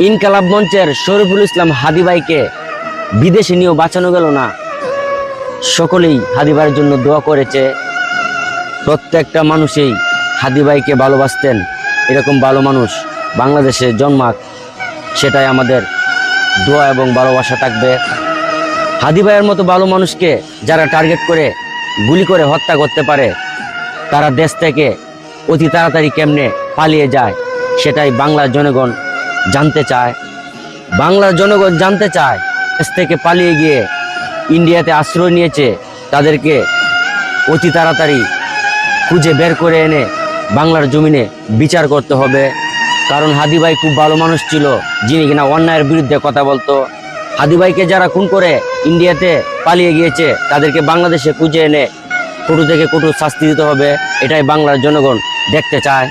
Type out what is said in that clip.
ইনকালাব মঞ্চের শরীফুল ইসলাম হাদি ভাইকে বিদেশে নিয়েও বাঁচানো গেল না। সকলেই হাদি ভাইয়ের জন্য দোয়া করেছে। প্রত্যেকটা মানুষই হাদি ভাইকে ভালোবাসতেন। এরকম ভালো মানুষ বাংলাদেশে জন্মাক, সেটাই আমাদের দোয়া এবং ভালোবাসা থাকবে। হাদি ভাইয়ের মতো ভালো মানুষকে যারা টার্গেট করে গুলি করে হত্যা করতে পারে, তারা দেশ থেকে অতি তাড়াতাড়ি কেমনে পালিয়ে যায়, সেটাই বাংলার জনগণ জানতে চায়। বাংলার জনগণ জানতে চায় দেশ থেকে পালিয়ে গিয়ে ইন্ডিয়াতে আশ্রয় নিয়েছে, তাদেরকে অতি তাড়াতাড়ি খুঁজে বের করে এনে বাংলার জমিনে বিচার করতে হবে। কারণ হাদি ভাই খুব ভালো মানুষ ছিল, যিনি কিনা অন্যায়ের বিরুদ্ধে কথা বলতো। হাদি ভাইকে যারা খুন করে ইন্ডিয়াতে পালিয়ে গিয়েছে, তাদেরকে বাংলাদেশে খুঁজে এনে কঠোর থেকে কঠোর শাস্তি দিতে হবে। এটাই বাংলার জনগণ দেখতে চায়।